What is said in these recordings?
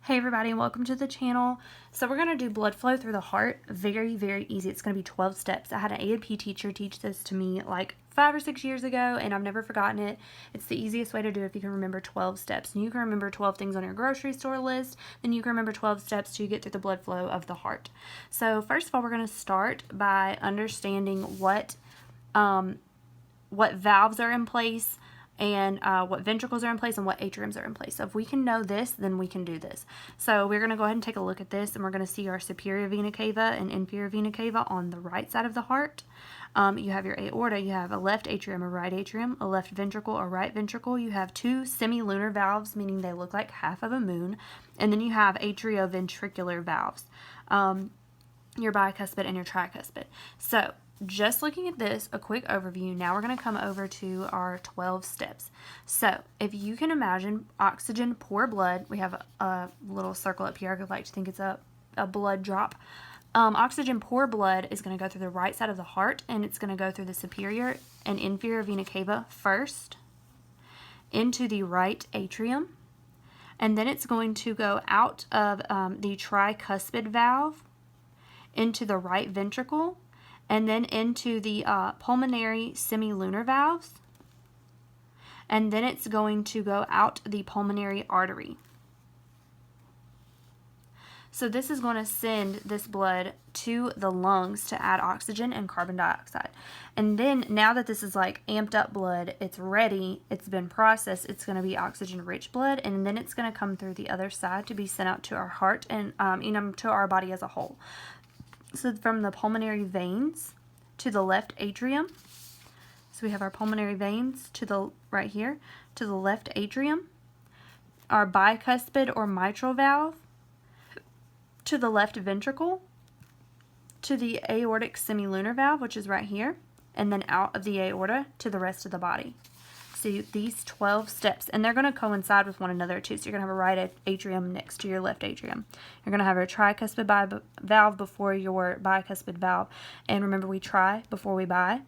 Hey everybody, and welcome to the channel. So we're going to do blood flow through the heart. Very, very easy. It's going to be 12 steps. I had an A&P teacher teach this to me like 5 or 6 years ago, and I've never forgotten it. It's the easiest way to do it if you can remember 12 steps. And you can remember 12 things on your grocery store list, then you can remember 12 steps to get through the blood flow of the heart. So first of all, we're going to start by understanding what valves are in place, and what ventricles are in place and what atriums are in place. So if we can know this, then we can do this. So we're going to go ahead and take a look at this, and we're going to see our superior vena cava and inferior vena cava on the right side of the heart. You have your aorta, you have a left atrium, a right atrium, a left ventricle, a right ventricle. You have two semilunar valves, meaning they look like half of a moon. And then you have atrioventricular valves, your bicuspid and your tricuspid. So just looking at this, a quick overview, now we're going to come over to our 12 steps. So if you can imagine oxygen, poor blood, we have a little circle up here. I would like to think it's a blood drop. Oxygen poor blood is going to go through the right side of the heart, and it's going to go through the superior and inferior vena cava first, into the right atrium, and then it's going to go out of the tricuspid valve into the right ventricle, and then into the pulmonary semilunar valves, and then it's going to go out the pulmonary artery. So this is going to send this blood to the lungs to add oxygen and carbon dioxide. And then now that this is like amped up blood, it's ready, it's been processed, it's going to be oxygen rich blood, and then it's going to come through the other side to be sent out to our heart and to our body as a whole. So from the pulmonary veins to the left atrium, so we have our pulmonary veins to the right here, to the left atrium, our bicuspid or mitral valve, to the left ventricle, to the aortic semilunar valve, which is right here, and then out of the aorta to the rest of the body. So these 12 steps, and they're going to coincide with one another too. So you're going to have a right atrium next to your left atrium. You're going to have your tricuspid valve before your bicuspid valve. And remember, we try before we bi.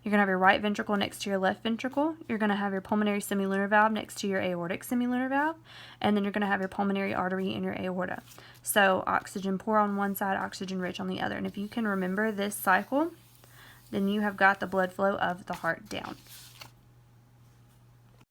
You're going to have your right ventricle next to your left ventricle. You're going to have your pulmonary semilunar valve next to your aortic semilunar valve. And then you're going to have your pulmonary artery in your aorta. So oxygen poor on one side, oxygen rich on the other. And if you can remember this cycle, then you have got the blood flow of the heart down.